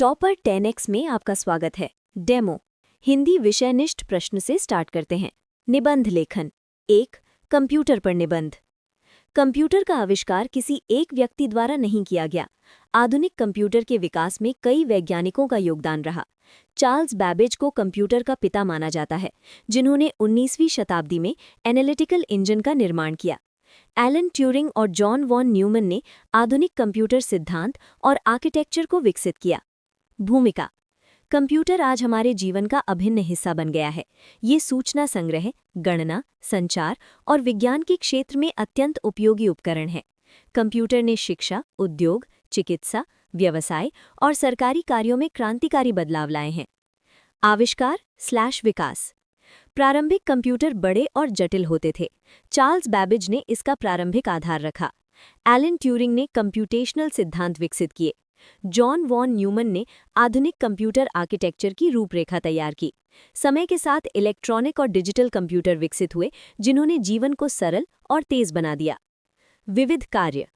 Topper 10x में आपका स्वागत है। डेमो हिंदी विषयनिष्ठ प्रश्न से स्टार्ट करते हैं। निबंध लेखन 1. कंप्यूटर पर निबंध। कंप्यूटर का आविष्कार किसी एक व्यक्ति द्वारा नहीं किया गया। आधुनिक कंप्यूटर के विकास में कई वैज्ञानिकों का योगदान रहा। चार्ल्स बैबेज को कंप्यूटर का पिता माना जाता है, जिन्होंने 19वीं शताब्दी में एनालिटिकल इंजन का निर्माण किया। एलन ट्यूरिंग और जॉन वॉन न्यूमन ने आधुनिक कंप्यूटर सिद्धांत और आर्किटेक्चर को विकसित किया। भूमिका कंप्यूटर आज हमारे जीवन का अभिन्न हिस्सा बन गया है। ये सूचना संग्रह, गणना, संचार और विज्ञान के क्षेत्र में अत्यंत उपयोगी उपकरण है। कंप्यूटर ने शिक्षा, उद्योग, चिकित्सा, व्यवसाय और सरकारी कार्यों में क्रांतिकारी बदलाव लाए हैं। आविष्कार/विकास प्रारंभिक कंप्यूटर बड़े और जटिल होते थे। चार्ल्स बैबेज ने इसका प्रारंभिक आधार रखा। एलन ट्यूरिंग ने कंप्यूटेशनल सिद्धांत विकसित किए। जॉन वॉन न्यूमन ने आधुनिक कंप्यूटर आर्किटेक्चर की रूपरेखा तैयार की। समय के साथ इलेक्ट्रॉनिक और डिजिटल कंप्यूटर विकसित हुए, जिन्होंने जीवन को सरल और तेज बना दिया। विविध कार्य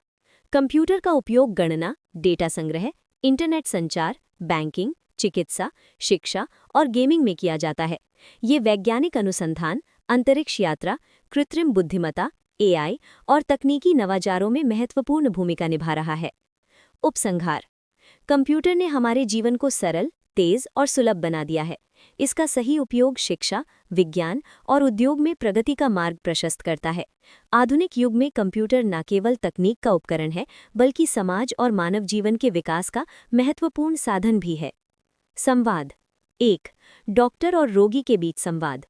कंप्यूटर का उपयोग गणना, डेटा संग्रह, इंटरनेट संचार, बैंकिंग, चिकित्सा, शिक्षा और गेमिंग में किया जाता है। ये वैज्ञानिक अनुसंधान, अंतरिक्ष यात्रा, कृत्रिम बुद्धिमत्ता, AI और तकनीकी नवाचारों में महत्वपूर्ण भूमिका निभा रहा है। उपसंहार कंप्यूटर ने हमारे जीवन को सरल, तेज और सुलभ बना दिया है। इसका सही उपयोग शिक्षा, विज्ञान और उद्योग में प्रगति का मार्ग प्रशस्त करता है। आधुनिक युग में कंप्यूटर न केवल तकनीक का उपकरण है, बल्कि समाज और मानव जीवन के विकास का महत्वपूर्ण साधन भी है। संवाद 1. डॉक्टर और रोगी के बीच संवाद।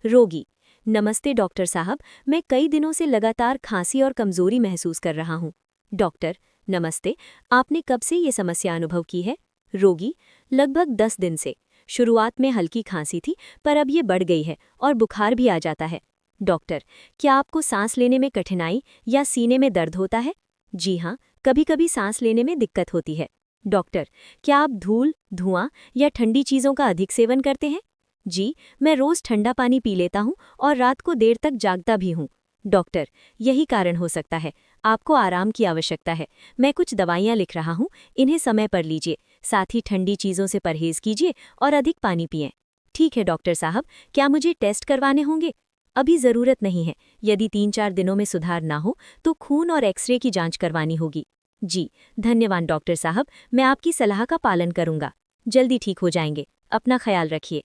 रोगी: नमस्ते डॉक्टर साहब, मैं कई दिनों से लगातार खांसी और कमजोरी महसूस कर रहा हूँ। डॉक्टर: नमस्ते, आपने कब से ये समस्या अनुभव की है? रोगी: लगभग 10 दिन से। शुरुआत में हल्की खांसी थी, पर अब ये बढ़ गई है और बुखार भी आ जाता है। डॉक्टर: क्या आपको सांस लेने में कठिनाई या सीने में दर्द होता है? जी हाँ, कभी-कभी सांस लेने में दिक्कत होती है। डॉक्टर: क्या आप धूल, धुआं या ठंडी चीज़ों का अधिक सेवन करते हैं? जी, मैं रोज़ ठंडा पानी पी लेता हूँ और रात को देर तक जागता भी हूँ। डॉक्टर: यही कारण हो सकता है, आपको आराम की आवश्यकता है। मैं कुछ दवाइयाँ लिख रहा हूँ, इन्हें समय पर लीजिए। साथ ही ठंडी चीज़ों से परहेज कीजिए और अधिक पानी पिएं। ठीक है डॉक्टर साहब, क्या मुझे टेस्ट करवाने होंगे? अभी ज़रूरत नहीं है। यदि 3-4 दिनों में सुधार ना हो तो खून और एक्सरे की जांच करवानी होगी। जी, धन्यवाद डॉक्टर साहब, मैं आपकी सलाह का पालन करूँगा। जल्दी ठीक हो जाएंगे। अपना ख्याल रखिए।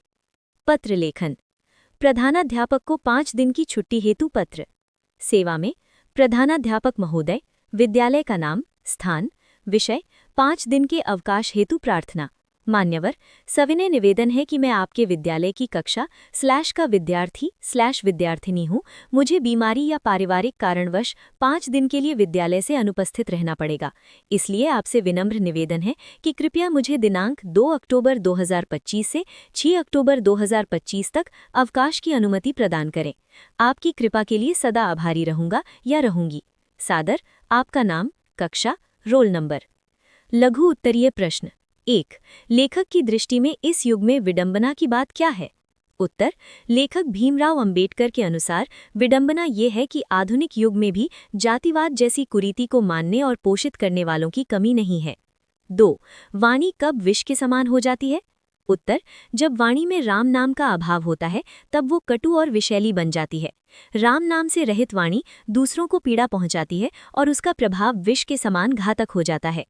पत्र लेखन प्रधानाध्यापक को 5 दिन की छुट्टी हेतु पत्र। सेवा में प्रधानाध्यापक महोदय, विद्यालय का नाम, स्थान, विषय, 5 दिन के अवकाश हेतु प्रार्थना। मान्यवर, सविनय निवेदन है कि मैं आपके विद्यालय की कक्षा / का विद्यार्थी/विद्यार्थिनी हूँ। मुझे बीमारी या पारिवारिक कारणवश 5 दिन के लिए विद्यालय से अनुपस्थित रहना पड़ेगा। इसलिए आपसे विनम्र निवेदन है कि कृपया मुझे दिनांक 2 अक्टूबर 2025 से 6 अक्टूबर 2025 तक अवकाश की अनुमति प्रदान करें। आपकी कृपा के लिए सदा आभारी रहूंगा या रहूंगी। सादर, आपका नाम, कक्षा, रोल नंबर। लघु उत्तरीय प्रश्न 1. लेखक की दृष्टि में इस युग में विडंबना की बात क्या है? उत्तर: लेखक भीमराव अंबेडकर के अनुसार विडंबना ये है कि आधुनिक युग में भी जातिवाद जैसी कुरीति को मानने और पोषित करने वालों की कमी नहीं है। 2. वाणी कब विष के समान हो जाती है? उत्तर: जब वाणी में राम नाम का अभाव होता है, तब वो कटु और विषैली बन जाती है। राम नाम से रहित वाणी दूसरों को पीड़ा पहुंचाती है और उसका प्रभाव विष के समान घातक हो जाता है।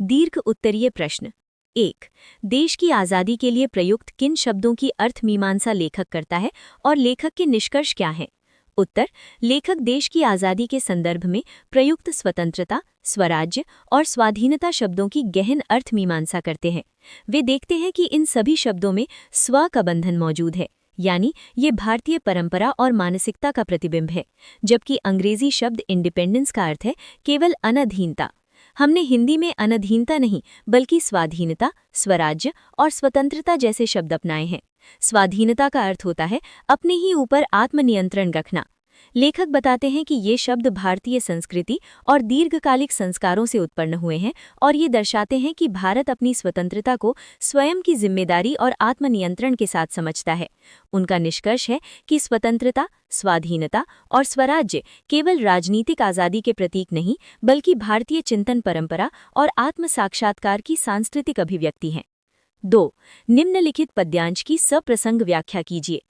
दीर्घ उत्तरीय प्रश्न 1. देश की आज़ादी के लिए प्रयुक्त किन शब्दों की अर्थ मीमांसा लेखक करता है और लेखक के निष्कर्ष क्या हैं? उत्तर: लेखक देश की आज़ादी के संदर्भ में प्रयुक्त स्वतंत्रता, स्वराज्य और स्वाधीनता शब्दों की गहन अर्थ मीमांसा करते हैं। वे देखते हैं कि इन सभी शब्दों में स्व का बंधन मौजूद है, यानी ये भारतीय परंपरा और मानसिकता का प्रतिबिंब है, जबकि अंग्रेजी शब्द इंडिपेंडेंस का अर्थ है केवल अनधीनता। हमने हिंदी में अनधीनता नहीं, बल्कि स्वाधीनता, स्वराज्य और स्वतंत्रता जैसे शब्द अपनाए हैं। स्वाधीनता का अर्थ होता है अपने ही ऊपर आत्मनियंत्रण रखना। लेखक बताते हैं कि ये शब्द भारतीय संस्कृति और दीर्घकालिक संस्कारों से उत्पन्न हुए हैं और ये दर्शाते हैं कि भारत अपनी स्वतंत्रता को स्वयं की जिम्मेदारी और आत्मनियंत्रण के साथ समझता है। उनका निष्कर्ष है कि स्वतंत्रता, स्वाधीनता और स्वराज्य केवल राजनीतिक आज़ादी के प्रतीक नहीं, बल्कि भारतीय चिंतन परंपरा और आत्म साक्षात्कार की सांस्कृतिक अभिव्यक्ति हैं। 2. निम्नलिखित पद्यांश की सप्रसंग व्याख्या कीजिए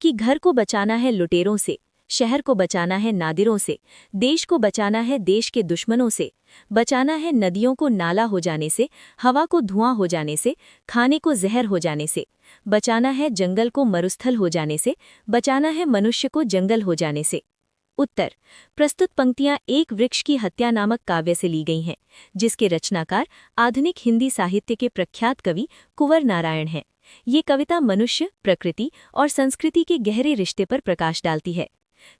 कि घर को बचाना है लुटेरों से, शहर को बचाना है नादिरों से, देश को बचाना है देश के दुश्मनों से, बचाना है नदियों को नाला हो जाने से, हवा को धुआं हो जाने से, खाने को जहर हो जाने से, बचाना है जंगल को मरुस्थल हो जाने से, बचाना है मनुष्य को जंगल हो जाने से। उत्तर: प्रस्तुत पंक्तियां एक वृक्ष की हत्या नामक काव्य से ली गई हैं, जिसके रचनाकार आधुनिक हिंदी साहित्य के प्रख्यात कवि कुंवर नारायण हैं। ये कविता मनुष्य, प्रकृति और संस्कृति के गहरे रिश्ते पर प्रकाश डालती है।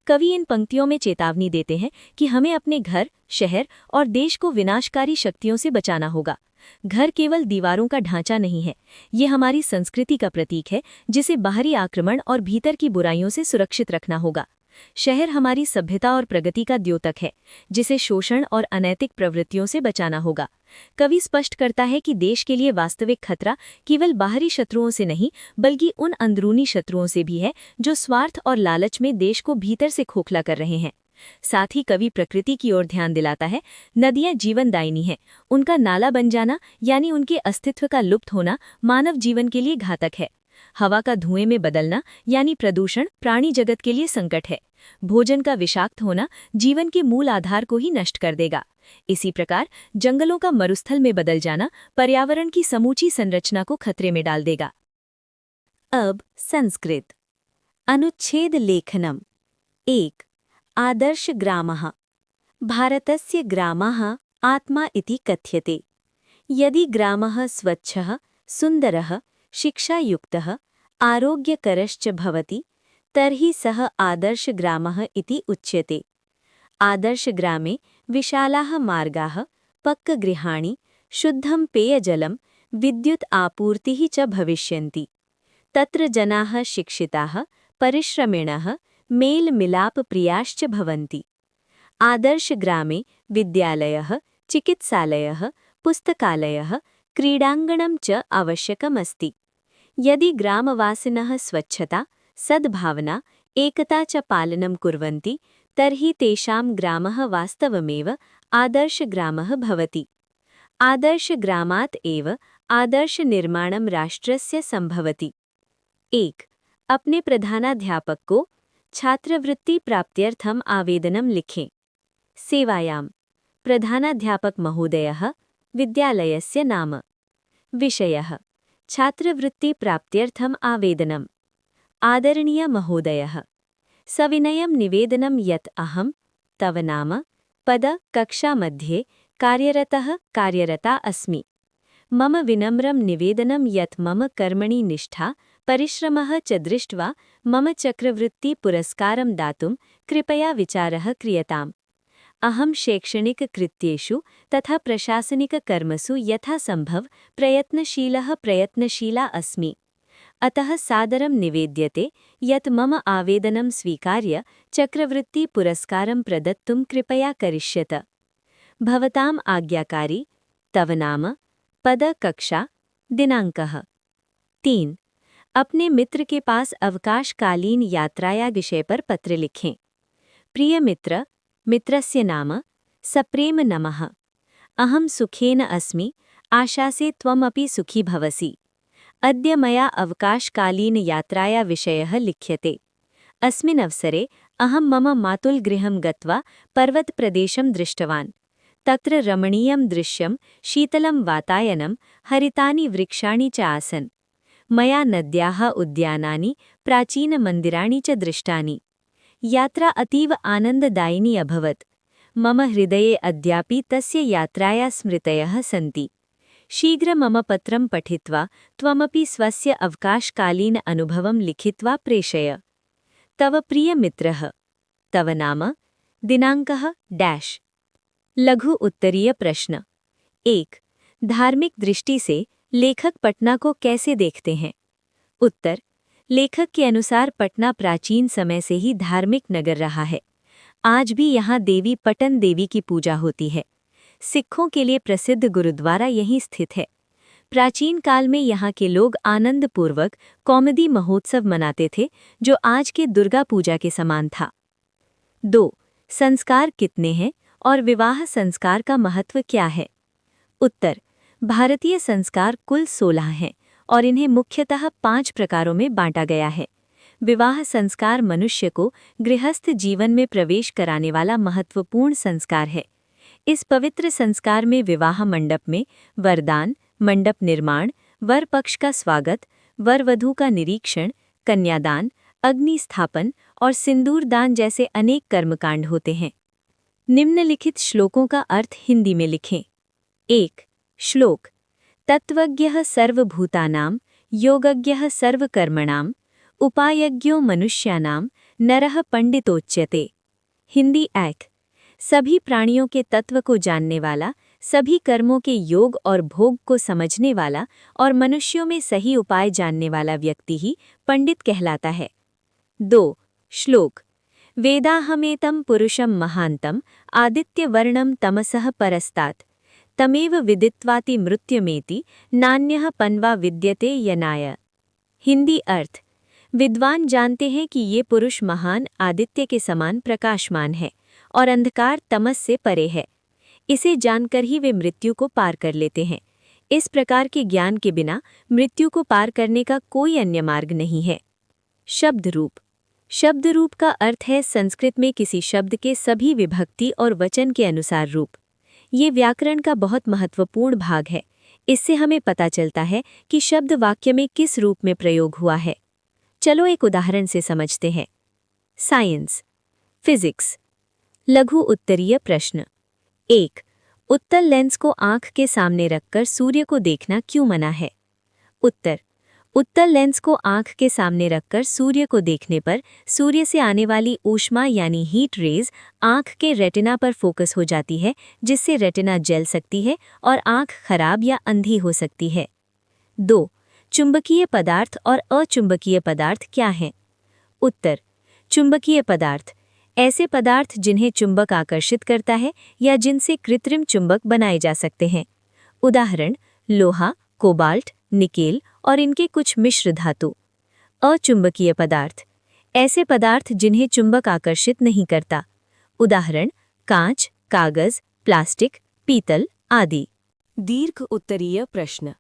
कवि इन पंक्तियों में चेतावनी देते हैं कि हमें अपने घर, शहर और देश को विनाशकारी शक्तियों से बचाना होगा। घर केवल दीवारों का ढांचा नहीं है, ये हमारी संस्कृति का प्रतीक है, जिसे बाहरी आक्रमण और भीतर की बुराइयों से सुरक्षित रखना होगा। शहर हमारी सभ्यता और प्रगति का द्योतक है, जिसे शोषण और अनैतिक प्रवृत्तियों से बचाना होगा। कवि स्पष्ट करता है कि देश के लिए वास्तविक खतरा केवल बाहरी शत्रुओं से नहीं, बल्कि उन अंदरूनी शत्रुओं से भी है जो स्वार्थ और लालच में देश को भीतर से खोखला कर रहे हैं। साथ ही कवि प्रकृति की ओर ध्यान दिलाता है। नदियां जीवनदायिनी हैं, उनका नाला बन जाना यानी उनके अस्तित्व का लुप्त होना मानव जीवन के लिए घातक है। हवा का धुएं में बदलना यानी प्रदूषण प्राणी जगत के लिए संकट है। भोजन का विषाक्त होना जीवन के मूल आधार को ही नष्ट कर देगा। इसी प्रकार जंगलों का मरुस्थल में बदल जाना पर्यावरण की समूची संरचना को खतरे में डाल देगा। अब संस्कृत अनुच्छेद लेखनम। 1. आदर्श ग्रामः। भारतस्य ग्रामः आत्मा इति कथ्यते। यदि ग्रामः स्वच्छः, सुन्दरः, शिक्षायुक्तः, आरोग्यकरश्च भवति तर्हि सः आदर्शग्रामः इति उच्यते। आदर्शग्रामे विशालाः मार्गाः, पक्कगृहाणि, शुद्धं पेयजलं, विद्युत् आपूर्तिः च भविष्यन्ति। तत्र जनाः शिक्षिताः, परिश्रमिणः, मेलमिलापप्रियाश्च भवन्ति। आदर्शग्रामे विद्यालयः, चिकित्सालयः, पुस्तकालयः, क्रीडाङ्गणं च आवश्यकमस्ति। यदि ग्रामवासिनः स्वच्छता, सद्भावना, एकता च पालनं कुर्वन्ति तर्हि तेषां ग्रामः वास्तवमेव आदर्शग्रामः भवति। आदर्शग्रामात् एव आदर्शनिर्माणं राष्ट्रस्य संभवति। 1. अपने प्रधानाध्यापक को छात्रवृत्ति प्राप्त्यर्थम् आवेदनं लिखें। सेवायां प्रधानाध्यापक महोदयः, विद्यालयस्य नाम। विषयः छात्रवृत्ति प्राप्त्यर्थम् आवेदनम्। आदरणीय महोदयः, सविनयं निवेदनं यत् अहं तव नाम पद कक्षा मध्ये कार्यरता अस्मि। मम विनम्रं निवेदनं यत् मम कर्मणि निष्ठा, परिश्रमः च दृष्ट्वा मम चक्रवृत्ति पुरस्कारं दातुं कृपया विचारः क्रियताम्। अहं शैक्षणिककृत्येषु तथा प्रशासनिककर्मसु यथासम्भव प्रयत्नशीला अस्मि। अतः सादरं निवेद्यते यत् मम आवेदनं स्वीकार्य चक्रवृत्तिपुरस्कारं प्रदत्तुं कृपया करिष्यत। भवताम् आज्ञाकारी। तव नाम, पद, कक्षा, दिनांकः। 3. अपने मित्र के पास अवकाशकालीन यात्राया विषय पर पत्र लिखें। प्रिय मित्र, मित्रस्य नाम, सप्रेम नमः। अहं सुखेन अस्मि, आशासे त्वमपि सुखी भवसि। अद्य मया अवकाशकालीन यात्राया विषयः लिख्यते। अस्मिन् अवसरे अहं मम मातुलगृहं गत्वा पर्वतप्रदेशं दृष्टवान्। तत्र रमणीयं दृश्यं, शीतलं वातायनं, हरितानि वृक्षाणि च आसन्। मया नद्याः, उद्यानानि, प्राचीनमन्दिराणि च दृष्टानि। यात्रा अतीव आनन्ददायिनी अभवत्। मम हृदये अद्यापि तस्य यात्राया स्मृतयः सन्ति। शीघ्र मम पत्रं पठित्वा त्वमपि स्वस्य अवकाशकालीन अनुभवं लिखित्वा प्रेषय। तव प्रिय मित्रः। तव नाम, दिनांकः डैश। लघु उत्तरीय प्रश्न। 1. धार्मिक दृष्टि से लेखक पटना को कैसे देखते हैं? उत्तर: लेखक के अनुसार पटना प्राचीन समय से ही धार्मिक नगर रहा है। आज भी यहाँ देवी पटन देवी की पूजा होती है। सिखों के लिए प्रसिद्ध गुरुद्वारा यहीं स्थित है। प्राचीन काल में यहाँ के लोग आनंदपूर्वक कौमुदी महोत्सव मनाते थे, जो आज के दुर्गा पूजा के समान था। 2. संस्कार कितने हैं और विवाह संस्कार का महत्व क्या है? उत्तर: भारतीय संस्कार कुल 16 हैं और इन्हें मुख्यतः 5 प्रकारों में बांटा गया है। विवाह संस्कार मनुष्य को गृहस्थ जीवन में प्रवेश कराने वाला महत्वपूर्ण संस्कार है। इस पवित्र संस्कार में विवाह मंडप में वरदान, मंडप निर्माण, वर पक्ष का स्वागत, वर वधू का निरीक्षण, कन्यादान, अग्नि स्थापन और सिंदूर दान जैसे अनेक कर्मकांड होते हैं। निम्नलिखित श्लोकों का अर्थ हिंदी में लिखें। 1. श्लोक: तत्त्वज्ञः सर्वभूतानां, योगज्ञः सर्वकर्मणां, उपायज्ञो मनुष्याणां, नरः पंडितोच्यते। हिंदी एक: सभी प्राणियों के तत्व को जानने वाला, सभी कर्मों के योग और भोग को समझने वाला और मनुष्यों में सही उपाय जानने वाला व्यक्ति ही पंडित कहलाता है। 2. श्लोक: वेदाहमेतं पुरुषं महान्तं, आदित्यवर्णं तमसः परस्तात्, तमेव विदित्वाति मृत्युमेति, नान्यः पन्वा विद्यते यनाय। हिंदी अर्थ: विद्वान जानते हैं कि ये पुरुष महान आदित्य के समान प्रकाशमान है और अंधकार तमस से परे है। इसे जानकर ही वे मृत्यु को पार कर लेते हैं। इस प्रकार के ज्ञान के बिना मृत्यु को पार करने का कोई अन्य मार्ग नहीं है। शब्द रूप: शब्द रूप का अर्थ है संस्कृत में किसी शब्द के सभी विभक्ति और वचन के अनुसार रूप। ये व्याकरण का बहुत महत्वपूर्ण भाग है। इससे हमें पता चलता है कि शब्द वाक्य में किस रूप में प्रयोग हुआ है। चलो एक उदाहरण से समझते हैं। Science, physics. लघु उत्तरीय प्रश्न। 1. उत्तल लेंस को आंख के सामने रखकर सूर्य को देखना क्यों मना है? उत्तर: उत्तल लेंस को आंख के सामने रखकर सूर्य को देखने पर सूर्य से आने वाली ऊष्मा यानी हीट रेज आंख के रेटिना पर फोकस हो जाती है, जिससे रेटिना जल सकती है और आंख खराब या अंधी हो सकती है। 2. चुंबकीय पदार्थ और अचुंबकीय पदार्थ क्या हैं? उत्तर: चुंबकीय पदार्थ ऐसे पदार्थ जिन्हें चुंबक आकर्षित करता है या जिनसे कृत्रिम चुंबक बनाए जा सकते हैं। उदाहरण: लोहा, कोबाल्ट, निकेल और इनके कुछ मिश्र धातु। अचुंबकीय पदार्थ ऐसे पदार्थ जिन्हें चुंबक आकर्षित नहीं करता। उदाहरण: कांच, कागज, प्लास्टिक, पीतल आदि। दीर्घ उत्तरीय प्रश्न।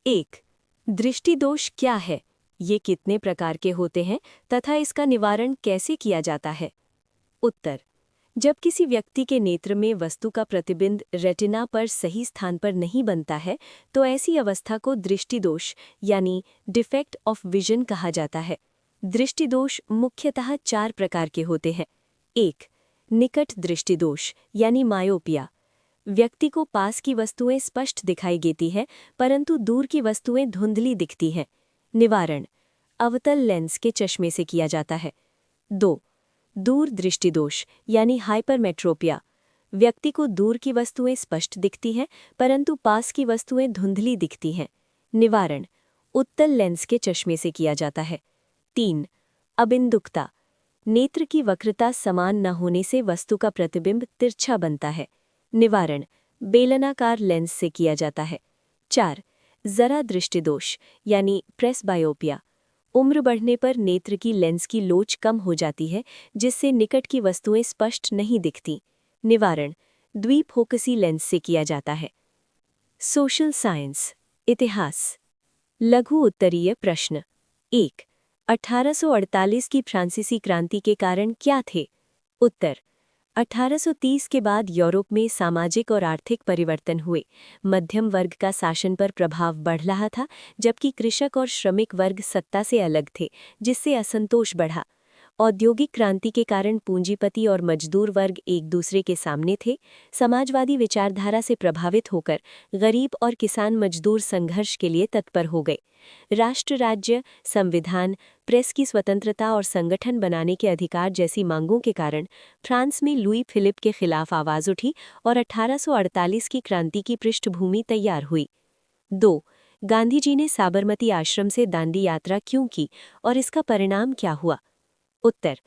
1. दृष्टि दोष क्या है? ये कितने प्रकार के होते हैं तथा इसका निवारण कैसे किया जाता है? उत्तर: जब किसी व्यक्ति के नेत्र में वस्तु का प्रतिबिंब रेटिना पर सही स्थान पर नहीं बनता है, तो ऐसी अवस्था को दृष्टि दोष यानी डिफेक्ट ऑफ विजन कहा जाता है। दृष्टि दोष मुख्यतः 4 प्रकार के होते हैं। 1. निकट दृष्टि दोष यानी मायोपिया। व्यक्ति को पास की वस्तुएं स्पष्ट दिखाई देती है, परंतु दूर की वस्तुएं धुंधली दिखती हैं। निवारण: अवतल लेंस के चश्मे से किया जाता है। 2. दूर दृष्टि दोष यानी हाइपरमेट्रोपिया। व्यक्ति को दूर की वस्तुएं स्पष्ट दिखती हैं, परंतु पास की वस्तुएं धुंधली दिखती हैं। निवारण: उत्तल लेंस के चश्मे से किया जाता है। 3. अबिंदुकता। नेत्र की वक्रता समान न होने से वस्तु का प्रतिबिंब तिरछा बनता है। निवारण: बेलनाकार लेंस से किया जाता है। 4. जरा दृष्टि दोष यानी प्रेसबायोपिया। उम्र बढ़ने पर नेत्र की लेंस की लोच कम हो जाती है, जिससे निकट की वस्तुएं स्पष्ट नहीं दिखती। निवारण: द्विफोकसी लेंस से किया जाता है। सोशल साइंस, इतिहास। लघु उत्तरीय प्रश्न। 1. 1848 की फ्रांसीसी क्रांति के कारण क्या थे? उत्तर: 1830 के बाद यूरोप में सामाजिक और आर्थिक परिवर्तन हुए। मध्यम वर्ग का शासन पर प्रभाव बढ़ रहा था, जबकि कृषक और श्रमिक वर्ग सत्ता से अलग थे, जिससे असंतोष बढ़ा। औद्योगिक क्रांति के कारण पूंजीपति और मजदूर वर्ग एक दूसरे के सामने थे। समाजवादी विचारधारा से प्रभावित होकर गरीब और किसान मजदूर संघर्ष के लिए तत्पर हो गए। राष्ट्र राज्य, संविधान, प्रेस की स्वतंत्रता और संगठन बनाने के अधिकार जैसी मांगों के कारण फ्रांस में लुई फिलिप के खिलाफ आवाज उठी और 1848 की क्रांति की पृष्ठभूमि तैयार हुई। 2. गांधी जी ने साबरमती आश्रम से दांडी यात्रा क्यों की और इसका परिणाम क्या हुआ? उत्तर: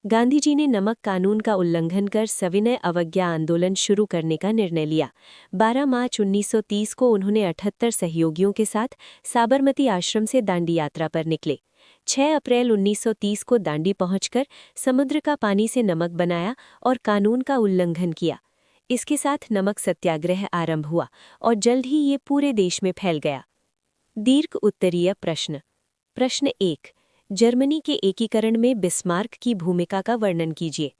गांधी जी ने नमक कानून का उल्लंघन कर सविनय अवज्ञा आंदोलन शुरू करने का निर्णय लिया। 12 मार्च 1930 को उन्होंने 78 सहयोगियों के साथ साबरमती आश्रम से दांडी यात्रा पर निकले। 6 अप्रैल 1930 को दांडी पहुंचकर समुद्र का पानी से नमक बनाया और कानून का उल्लंघन किया। इसके साथ नमक सत्याग्रह आरंभ हुआ और जल्द ही ये पूरे देश में फैल गया। दीर्घ उत्तरीय प्रश्न। प्रश्न 1, जर्मनी के एकीकरण में बिस्मार्क की भूमिका का वर्णन कीजिए।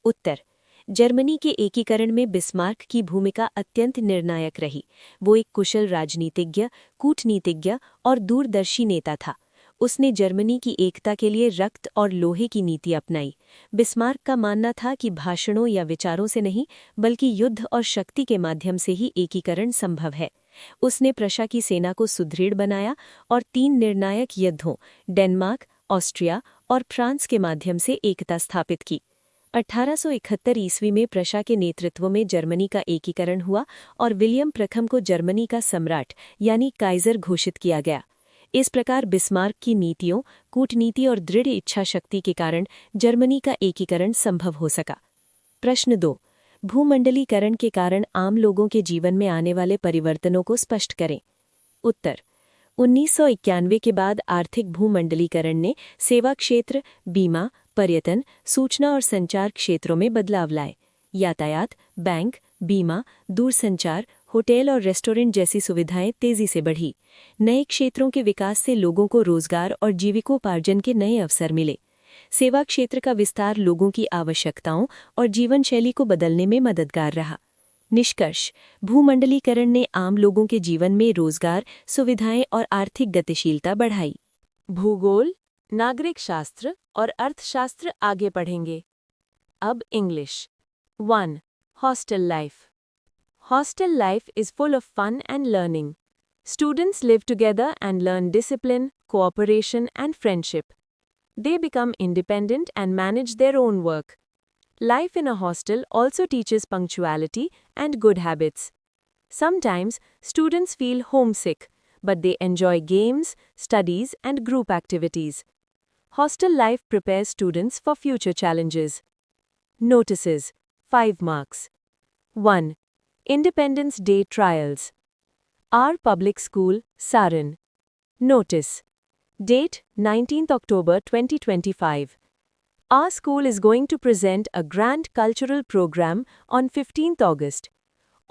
उत्तर: जर्मनी के एकीकरण में बिस्मार्क की भूमिका अत्यंत निर्णायक रही। वो एक कुशल राजनीतिज्ञ, कूटनीतिज्ञ और दूरदर्शी नेता था। उसने जर्मनी की एकता के लिए रक्त और लोहे की नीति अपनाई। बिस्मार्क का मानना था कि भाषणों या विचारों से नहीं, बल्कि युद्ध और शक्ति के माध्यम से ही एकीकरण संभव है। उसने प्रशा की सेना को सुदृढ़ बनाया और 3 निर्णायक युद्धों डेनमार्क, ऑस्ट्रिया और फ्रांस के माध्यम से एकता स्थापित की। 1871 ईस्वी में प्रशा के नेतृत्व में जर्मनी का एकीकरण हुआ और विलियम प्रथम को जर्मनी का सम्राट यानी काइजर घोषित किया गया। इस प्रकार बिस्मार्क की नीतियों, कूटनीति और दृढ़ इच्छा शक्ति के कारण जर्मनी का एकीकरण संभव हो सका। प्रश्न 2, भूमंडलीकरण के कारण आम लोगों के जीवन में आने वाले परिवर्तनों को स्पष्ट करें। उत्तर: 1991 के बाद आर्थिक भूमंडलीकरण ने सेवा क्षेत्र, बीमा, पर्यटन, सूचना और संचार क्षेत्रों में बदलाव लाए। यातायात, बैंक, बीमा, दूरसंचार, होटल और रेस्टोरेंट जैसी सुविधाएं तेजी से बढ़ी। नए क्षेत्रों के विकास से लोगों को रोजगार और जीविकोपार्जन के नए अवसर मिले। सेवा क्षेत्र का विस्तार लोगों की आवश्यकताओं और जीवन शैली को बदलने में मददगार रहा। निष्कर्ष: भूमंडलीकरण ने आम लोगों के जीवन में रोजगार, सुविधाएं और आर्थिक गतिशीलता बढ़ाई। भूगोल, नागरिक शास्त्र और अर्थशास्त्र आगे पढ़ेंगे। अब English. 1. Hostel life. Hostel life is full of fun and learning. Students live together and learn discipline, cooperation, and friendship. They become independent and manage their own work. Life in a hostel also teaches punctuality and good habits. Sometimes, students feel homesick, but they enjoy games, studies, and group activities. Hostel life prepares students for future challenges. Notices: 5 marks. 1. Independence Day Trials. Our Public School, Saran. Notice. Date: 19th October 2025. Our school is going to present a grand cultural program on 15th August.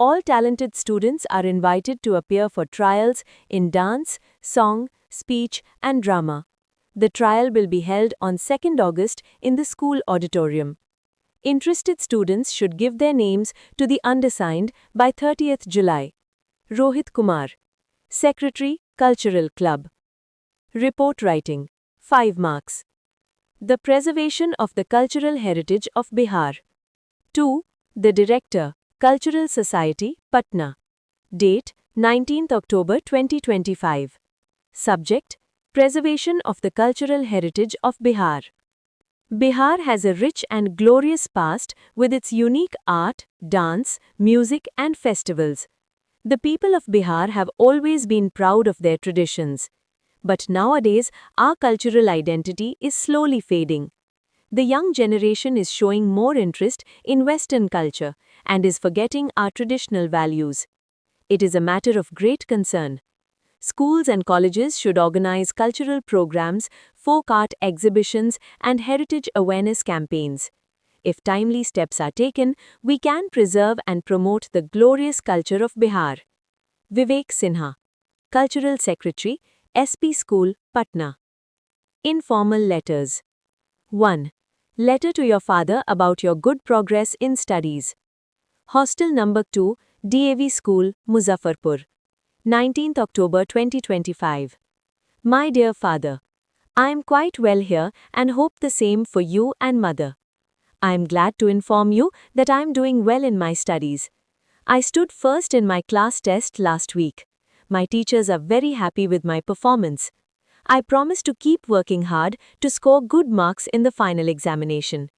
All talented students are invited to appear for trials in dance, song, speech, and drama. The trial will be held on 2nd August in the school auditorium. Interested students should give their names to the undersigned by 30th July. Rohit Kumar, Secretary, Cultural Club. Report writing. 5 marks. The preservation of the cultural heritage of Bihar. 2. The Director, Cultural Society, Patna. Date: 19th October 2025. Subject: Preservation of the cultural heritage of Bihar. Bihar has a rich and glorious past with its unique art, dance, music, and festivals. The people of Bihar have always been proud of their traditions. But nowadays, our cultural identity is slowly fading. The young generation is showing more interest in Western culture and is forgetting our traditional values. It is a matter of great concern. Schools and colleges should organize cultural programs, folk art exhibitions, and heritage awareness campaigns. If timely steps are taken, we can preserve and promote the glorious culture of Bihar. Vivek Sinha, Cultural Secretary, SP School, Patna. Informal letters. 1. Letter to your father about your good progress in studies. Hostel number 2, DAV School, Muzaffarpur. 19th October 2025. My dear father, I am quite well here and hope the same for you and mother. I am glad to inform you that I am doing well in my studies. I stood first in my class test last week. My teachers are very happy with my performance. I promise to keep working hard to score good marks in the final examination.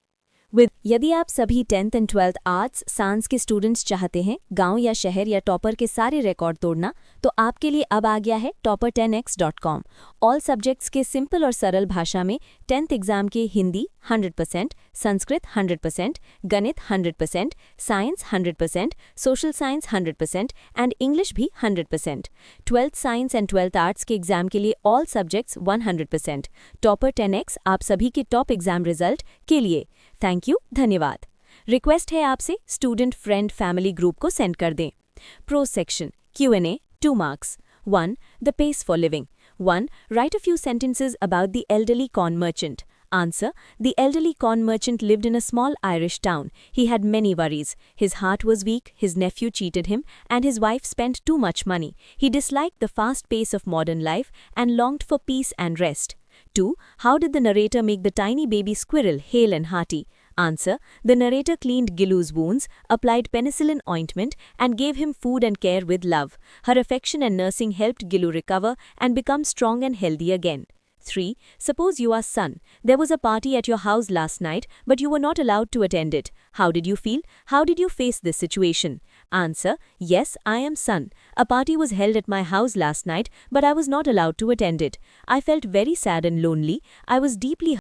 यदि आप सभी 10th and 12th arts science के students चाहते हैं गांव या शहर या टॉपर के सारे रिकॉर्ड तोड़ना, तो आपके लिए अब आ गया है topper10x.com। ऑल सब्जेक्ट्स के सिंपल और सरल भाषा में 10th एग्जाम के हिंदी 100%, संस्कृत 100%, गणित 100%, science 100%, social science 100% and English भी 100%। 12th science and 12th arts के एग्जाम के लिए ऑल सब्जेक्ट्स 100%। टॉपर 10x आप सभी के टॉप एग्जाम रिजल्ट के लिए। थैंक यू, धन्यवाद। रिक्वेस्ट है आपसे स्टूडेंट फ्रेंड फैमिली ग्रुप को सेंड कर दें। Pro section Q&A 2 marks। 1. The pace for living। 1. Write a few sentences about the elderly corn merchant। Answer. The elderly corn merchant lived in a small Irish town. He had many worries. His heart was weak, his nephew cheated him, and his wife spent too much money. He disliked the fast pace of modern life and longed for peace and rest. 2. How did the narrator make the tiny baby squirrel hale and hearty? Answer. The narrator cleaned Gilu's wounds, applied penicillin ointment, and gave him food and care with love. Her affection and nursing helped Gilu recover and become strong and healthy again. 3. Suppose you are son. There was a party at your house last night, but you were not allowed to attend it. How did you feel? How did you face this situation? Answer. Yes, I am son. A party was held at my house last night, but I was not allowed to attend it. I felt very sad and lonely. I was deeply